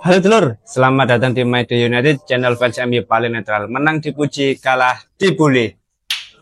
Halo telur, selamat datang di My Day United, channel fans MU paling netral. Menang dipuji, kalah dibully.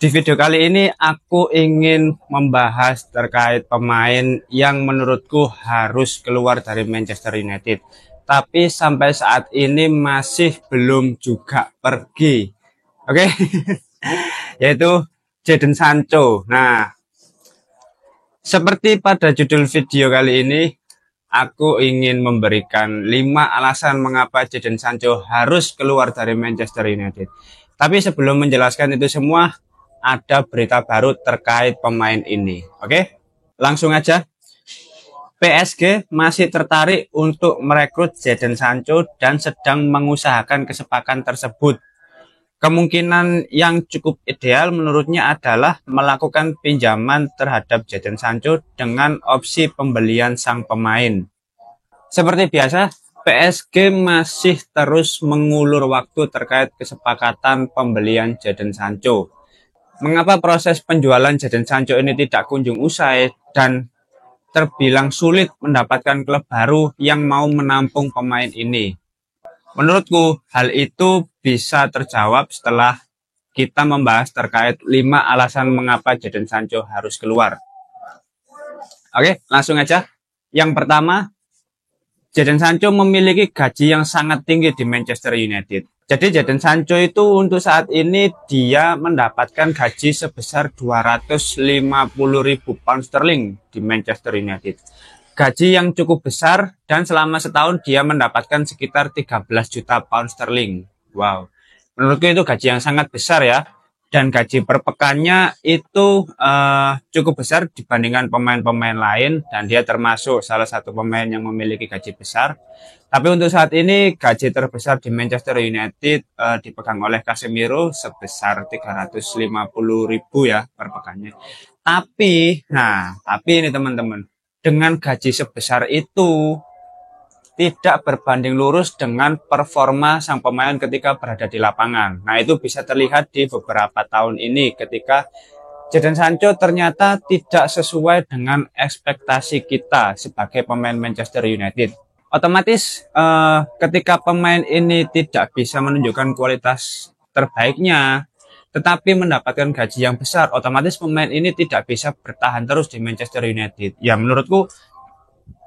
Di video kali ini aku ingin membahas terkait pemain yang menurutku harus keluar dari Manchester United. Tapi sampai saat ini masih belum juga pergi. Oke, yaitu Jadon Sancho. Nah, seperti pada judul video kali ini, aku ingin memberikan 5 alasan mengapa Jadon Sancho harus keluar dari Manchester United. Tapi sebelum menjelaskan itu semua, ada berita baru terkait pemain ini. Oke, langsung aja. PSG masih tertarik untuk merekrut Jadon Sancho dan sedang mengusahakan kesepakatan tersebut. Kemungkinan yang cukup ideal menurutnya adalah melakukan pinjaman terhadap Jadon Sancho dengan opsi pembelian sang pemain. Seperti biasa, PSG masih terus mengulur waktu terkait kesepakatan pembelian Jadon Sancho. Mengapa proses penjualan Jadon Sancho ini tidak kunjung usai dan terbilang sulit mendapatkan klub baru yang mau menampung pemain ini? Menurutku, hal itu bisa terjawab setelah kita membahas terkait 5 alasan mengapa Jadon Sancho harus keluar. Oke, langsung aja. Yang pertama, Jadon Sancho memiliki gaji yang sangat tinggi di Manchester United. Jadi Jadon Sancho itu untuk saat ini dia mendapatkan gaji sebesar 250.000 pound sterling di Manchester United. Gaji yang cukup besar dan selama setahun dia mendapatkan sekitar 13 juta pound sterling. Wow, menurutku itu gaji yang sangat besar ya. Dan gaji per pekannya itu cukup besar dibandingkan pemain-pemain lain. Dan dia termasuk salah satu pemain yang memiliki gaji besar. Tapi untuk saat ini gaji terbesar di Manchester United dipegang oleh Casemiro sebesar 350.000 ya per pekannya. Tapi ini teman-teman, dengan gaji sebesar itu tidak berbanding lurus dengan performa sang pemain ketika berada di lapangan. Nah, itu bisa terlihat di beberapa tahun ini ketika Jadon Sancho ternyata tidak sesuai dengan ekspektasi kita sebagai pemain Manchester United. Otomatis ketika pemain ini tidak bisa menunjukkan kualitas terbaiknya, tetapi mendapatkan gaji yang besar, otomatis pemain ini tidak bisa bertahan terus di Manchester United. Ya, menurutku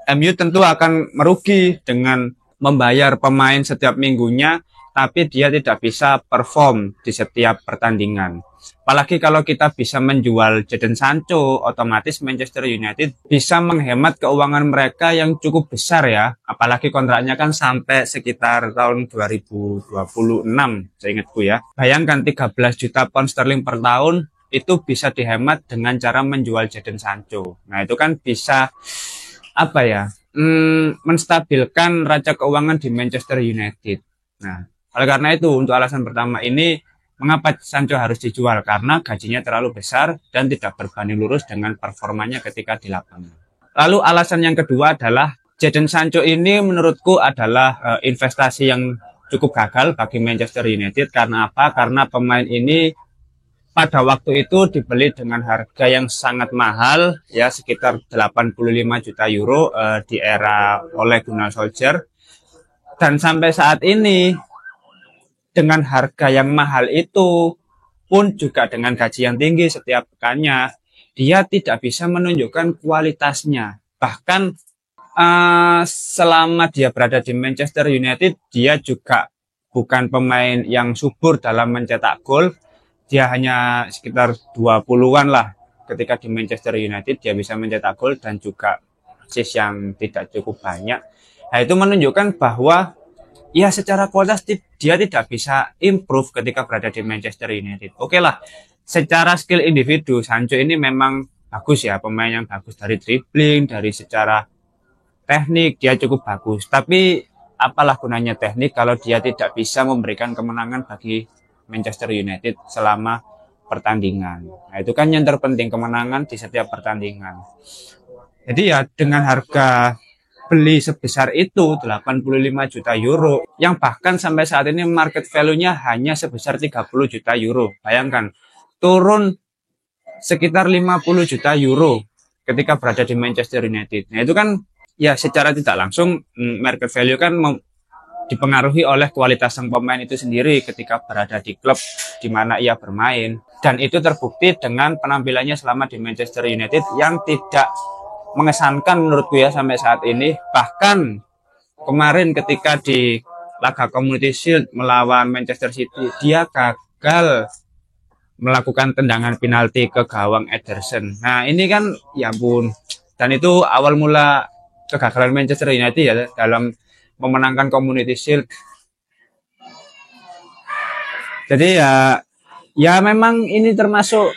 MU tentu akan merugi dengan membayar pemain setiap minggunya, tapi dia tidak bisa perform di setiap pertandingan. Apalagi kalau kita bisa menjual Jadon Sancho, otomatis Manchester United bisa menghemat keuangan mereka yang cukup besar ya. Apalagi kontraknya kan sampai sekitar tahun 2026, seingatku ya. Bayangkan 13 juta pound sterling per tahun, itu bisa dihemat dengan cara menjual Jadon Sancho. Nah, itu kan bisa menstabilkan raca keuangan di Manchester United. Nah, oleh karena itu untuk alasan pertama ini mengapa Sancho harus dijual, karena gajinya terlalu besar dan tidak berbanding lurus dengan performanya ketika di lapangan. Lalu alasan yang kedua adalah Jadon Sancho ini menurutku adalah investasi yang cukup gagal bagi Manchester United. Karena apa? Karena pemain ini pada waktu itu dibeli dengan harga yang sangat mahal ya, sekitar 85 juta euro di era Ole Gunnar Solskjaer. Dan sampai saat ini dengan harga yang mahal itu pun juga dengan gaji yang tinggi setiap pekannya, dia tidak bisa menunjukkan kualitasnya. Bahkan selama dia berada di Manchester United, dia juga bukan pemain yang subur dalam mencetak gol. Dia hanya sekitar 20-an lah ketika di Manchester United, dia bisa mencetak gol dan juga assist yang tidak cukup banyak. Nah, itu menunjukkan bahwa ya secara kualitas dia tidak bisa improve ketika berada di Manchester United. Oke lah, secara skill individu Sancho ini memang bagus ya, pemain yang bagus dari dribbling, dari secara teknik dia cukup bagus. Tapi apalah gunanya teknik kalau dia tidak bisa memberikan kemenangan bagi Manchester United selama pertandingan. Nah, itu kan yang terpenting, kemenangan di setiap pertandingan. Jadi ya dengan harga beli sebesar itu 85 juta euro yang bahkan sampai saat ini market value-nya hanya sebesar 30 juta euro. Bayangkan, turun sekitar 50 juta euro ketika berada di Manchester United. Nah, itu kan ya secara tidak langsung market value kan dipengaruhi oleh kualitas sang pemain itu sendiri ketika berada di klub di mana ia bermain. Dan itu terbukti dengan penampilannya selama di Manchester United yang tidak mengesankan menurutku ya sampai saat ini. Bahkan kemarin ketika di laga Community Shield melawan Manchester City, dia gagal melakukan tendangan penalti ke gawang Ederson. Nah ini kan ya ampun. Dan itu awal mula kegagalan Manchester United ya dalam memenangkan Community Shield. Jadi ya memang ini termasuk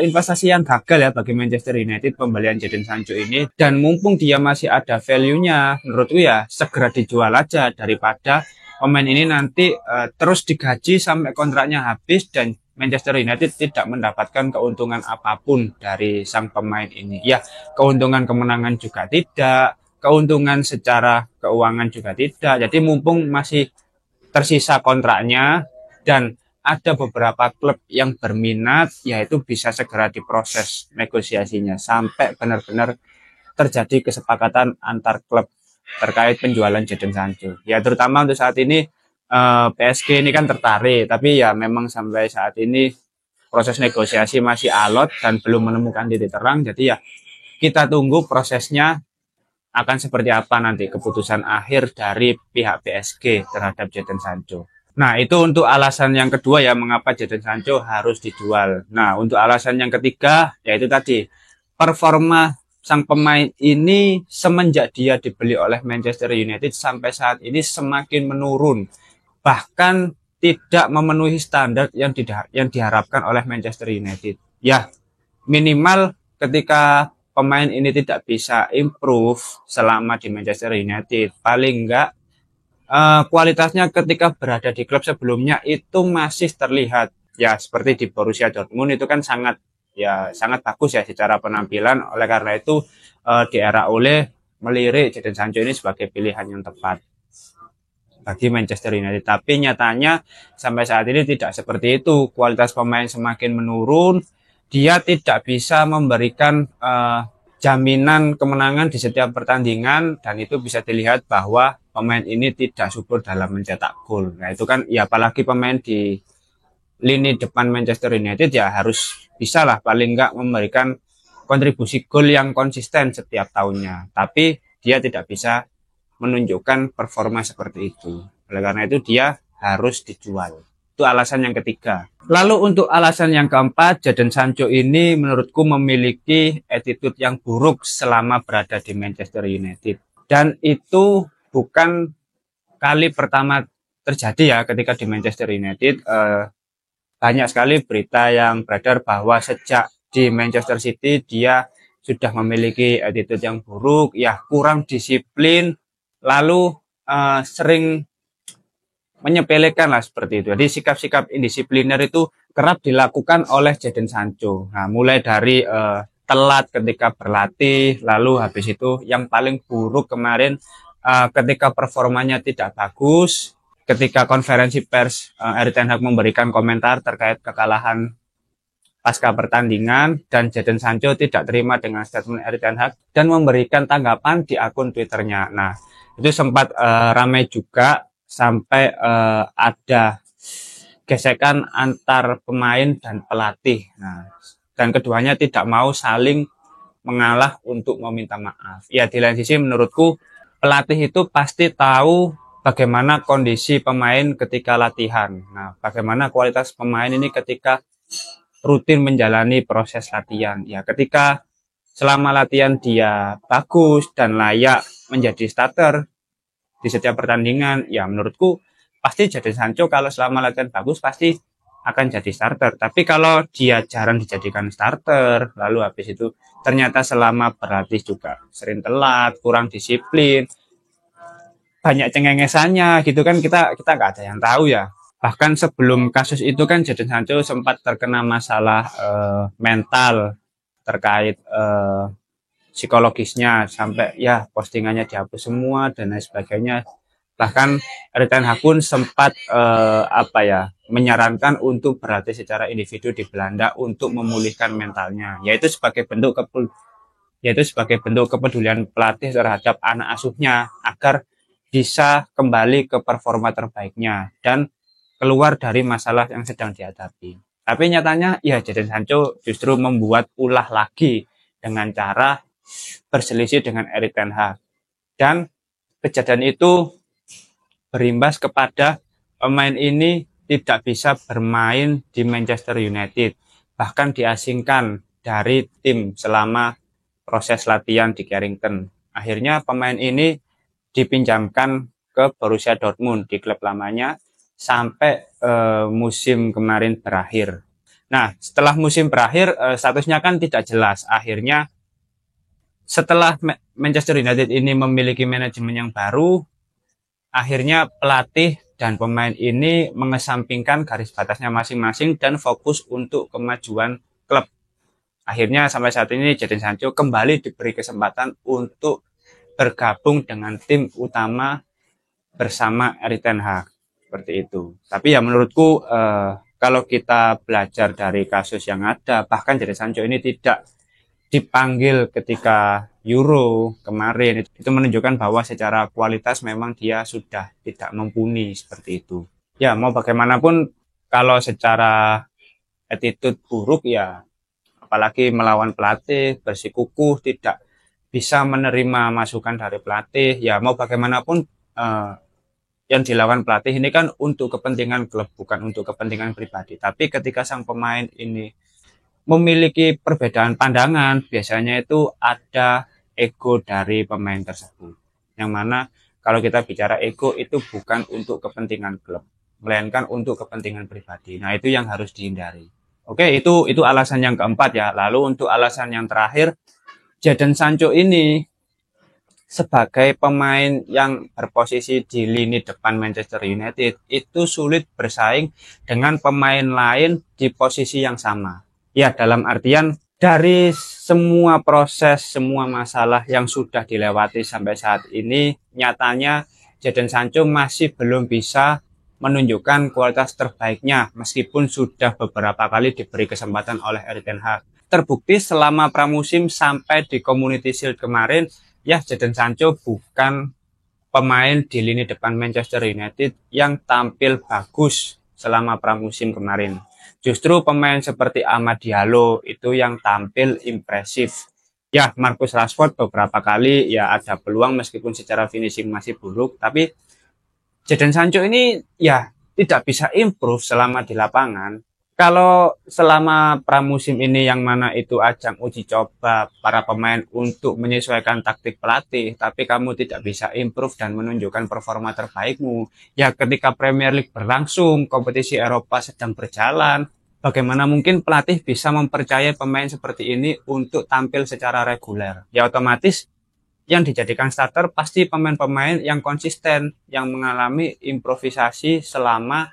investasi yang gagal ya bagi Manchester United pembelian Jadon Sancho ini. Dan mumpung dia masih ada value-nya, menurutku ya segera dijual aja daripada pemain ini nanti terus digaji sampai kontraknya habis dan Manchester United tidak mendapatkan keuntungan apapun dari sang pemain ini. Ya, keuntungan kemenangan juga tidak, keuntungan secara keuangan juga tidak. Jadi mumpung masih tersisa kontraknya dan ada beberapa klub yang berminat, yaitu bisa segera diproses negosiasinya sampai benar-benar terjadi kesepakatan antar klub terkait penjualan Jadon Sancho. Ya terutama untuk saat ini PSG ini kan tertarik, tapi ya memang sampai saat ini proses negosiasi masih alot dan belum menemukan titik terang. Jadi ya kita tunggu prosesnya akan seperti apa nanti keputusan akhir dari pihak PSG terhadap Jadon Sancho. Nah itu untuk alasan yang kedua ya mengapa Jadon Sancho harus dijual. Nah untuk alasan yang ketiga yaitu tadi performa sang pemain ini semenjak dia dibeli oleh Manchester United sampai saat ini semakin menurun. Bahkan tidak memenuhi standar yang diharapkan oleh Manchester United. Ya, minimal ketika pemain ini tidak bisa improve selama di Manchester United, paling enggak kualitasnya ketika berada di klub sebelumnya itu masih terlihat. Ya, seperti di Borussia Dortmund itu kan sangat bagus ya secara penampilan. Oleh karena itu di era Ole melirik Jadon Sancho ini sebagai pilihan yang tepat bagi Manchester United. Tapi nyatanya sampai saat ini tidak seperti itu. Kualitas pemain semakin menurun. Dia tidak bisa memberikan jaminan kemenangan di setiap pertandingan dan itu bisa dilihat bahwa pemain ini tidak subur dalam mencetak gol. Nah itu kan ya apalagi pemain di lini depan Manchester United ya harus bisa lah paling enggak memberikan kontribusi gol yang konsisten setiap tahunnya. Tapi dia tidak bisa menunjukkan performa seperti itu. Oleh karena itu dia harus dijual. Itu alasan yang ketiga. Lalu untuk alasan yang keempat, Jadon Sancho ini menurutku memiliki attitude yang buruk selama berada di Manchester United. Dan itu bukan kali pertama terjadi ya ketika di Manchester United. Banyak sekali berita yang beredar bahwa sejak di Manchester City dia sudah memiliki attitude yang buruk, ya kurang disiplin, lalu sering menyepelekan lah seperti itu. Jadi sikap-sikap indisipliner itu kerap dilakukan oleh Jadon Sancho. Nah, mulai dari telat ketika berlatih, lalu habis itu yang paling buruk kemarin ketika performanya tidak bagus, ketika konferensi pers Erik ten Hag memberikan komentar terkait kekalahan pasca pertandingan dan Jadon Sancho tidak terima dengan statement Erik ten Hag dan memberikan tanggapan di akun Twitternya. Nah, itu sempat ramai juga sampai ada gesekan antar pemain dan pelatih. Nah, dan keduanya tidak mau saling mengalah untuk meminta maaf. Ya, di lain sisi menurutku pelatih itu pasti tahu bagaimana kondisi pemain ketika latihan. Nah, bagaimana kualitas pemain ini ketika rutin menjalani proses latihan. Ya, ketika selama latihan dia bagus dan layak menjadi starter di setiap pertandingan, ya menurutku pasti Jadon Sancho kalau selama latihan bagus pasti akan jadi starter. Tapi kalau dia jarang dijadikan starter, lalu habis itu ternyata selama berlatih juga sering telat, kurang disiplin, banyak cengengesannya gitu kan, kita nggak ada yang tahu ya. Bahkan sebelum kasus itu kan Jadon Sancho sempat terkena masalah mental terkait psikologisnya sampai ya postingannya dihapus semua dan lain sebagainya. Bahkan Erik ten Hag pun sempat menyarankan untuk berlatih secara individu di Belanda untuk memulihkan mentalnya, yaitu sebagai bentuk kepedulian pelatih terhadap anak asuhnya agar bisa kembali ke performa terbaiknya dan keluar dari masalah yang sedang dihadapi. Tapi nyatanya ya Jadon Sancho justru membuat ulah lagi dengan cara berselisih dengan Erik ten Hag. Dan kejadian itu berimbas kepada pemain ini tidak bisa bermain di Manchester United, bahkan diasingkan dari tim selama proses latihan di Carrington. Akhirnya pemain ini dipinjamkan ke Borussia Dortmund di klub lamanya sampai musim kemarin berakhir. Nah, setelah musim berakhir statusnya kan tidak jelas. Akhirnya setelah Manchester United ini memiliki manajemen yang baru, akhirnya pelatih dan pemain ini mengesampingkan garis batasnya masing-masing dan fokus untuk kemajuan klub. Akhirnya sampai saat ini Jadon Sancho kembali diberi kesempatan untuk bergabung dengan tim utama bersama Erik ten Hag. Seperti itu. Tapi ya menurutku kalau kita belajar dari kasus yang ada, bahkan Jadon Sancho ini tidak dipanggil ketika Euro kemarin, itu menunjukkan bahwa secara kualitas memang dia sudah tidak mumpuni seperti itu. Ya mau bagaimanapun kalau secara attitude buruk ya, apalagi melawan pelatih, bersikukuh, tidak bisa menerima masukan dari pelatih, ya mau bagaimanapun yang dilakukan pelatih ini kan untuk kepentingan klub, bukan untuk kepentingan pribadi. Tapi ketika sang pemain ini memiliki perbedaan pandangan, biasanya itu ada ego dari pemain tersebut. Yang mana kalau kita bicara ego itu bukan untuk kepentingan klub, melainkan untuk kepentingan pribadi. Nah, itu yang harus dihindari. Oke, itu alasan yang keempat ya. Lalu untuk alasan yang terakhir, Jadon Sancho ini sebagai pemain yang berposisi di lini depan Manchester United itu sulit bersaing dengan pemain lain di posisi yang sama. Ya, dalam artian dari semua proses, semua masalah yang sudah dilewati sampai saat ini, nyatanya Jadon Sancho masih belum bisa menunjukkan kualitas terbaiknya meskipun sudah beberapa kali diberi kesempatan oleh Erik ten Hag. Terbukti selama pramusim sampai di Community Shield kemarin, ya Jadon Sancho bukan pemain di lini depan Manchester United yang tampil bagus selama pramusim kemarin. Justru pemain seperti Amad Diallo itu yang tampil impresif. Ya, Marcus Rashford beberapa kali ya ada peluang meskipun secara finishing masih buruk, tapi Jadon Sancho ini ya tidak bisa improve selama di lapangan. Kalau selama pramusim ini yang mana itu ajang uji coba para pemain untuk menyesuaikan taktik pelatih, tapi kamu tidak bisa improve dan menunjukkan performa terbaikmu, ya ketika Premier League berlangsung, kompetisi Eropa sedang berjalan, bagaimana mungkin pelatih bisa mempercayai pemain seperti ini untuk tampil secara reguler? Ya otomatis yang dijadikan starter pasti pemain-pemain yang konsisten, yang mengalami improvisasi selama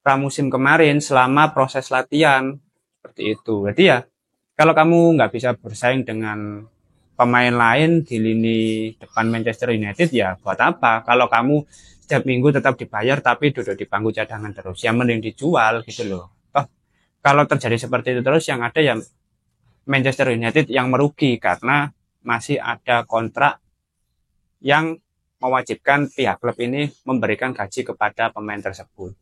pramusim kemarin, selama proses latihan, seperti itu. Jadi ya, kalau kamu nggak bisa bersaing dengan pemain lain di lini depan Manchester United, ya buat apa? Kalau kamu setiap minggu tetap dibayar tapi duduk di bangku cadangan terus, ya mending dijual gitu loh. Toh, kalau terjadi seperti itu terus, yang ada ya Manchester United yang merugi karena masih ada kontrak yang mewajibkan pihak klub ini memberikan gaji kepada pemain tersebut.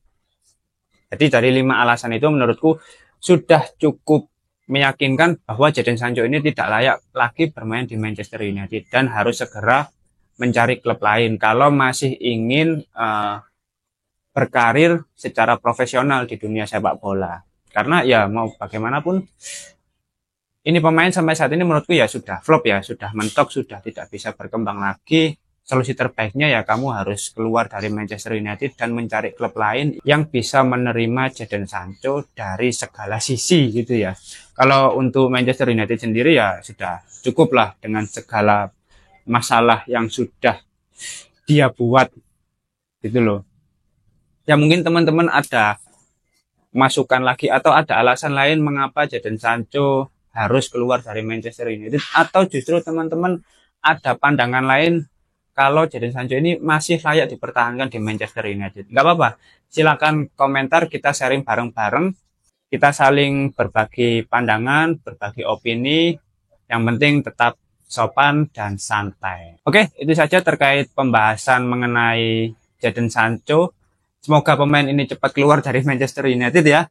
Jadi dari 5 alasan itu menurutku sudah cukup meyakinkan bahwa Jadon Sancho ini tidak layak lagi bermain di Manchester United dan harus segera mencari klub lain kalau masih ingin berkarir secara profesional di dunia sepak bola. Karena ya mau bagaimanapun ini pemain sampai saat ini menurutku ya sudah flop ya, sudah mentok, sudah tidak bisa berkembang lagi. Solusi terbaiknya ya kamu harus keluar dari Manchester United dan mencari klub lain yang bisa menerima Jadon Sancho dari segala sisi gitu ya. Kalau untuk Manchester United sendiri ya sudah cukup lah dengan segala masalah yang sudah dia buat gitu loh. Ya mungkin teman-teman ada masukan lagi atau ada alasan lain mengapa Jadon Sancho harus keluar dari Manchester United, atau justru teman-teman ada pandangan lain kalau Jadon Sancho ini masih layak dipertahankan di Manchester United. Nggak apa-apa, silakan komentar, kita sharing bareng-bareng, kita saling berbagi pandangan, berbagi opini, yang penting tetap sopan dan santai. Oke, itu saja terkait pembahasan mengenai Jadon Sancho. Semoga pemain ini cepat keluar dari Manchester United ya.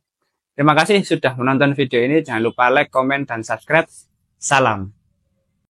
Terima kasih sudah menonton video ini. Jangan lupa like, komen, dan subscribe. Salam.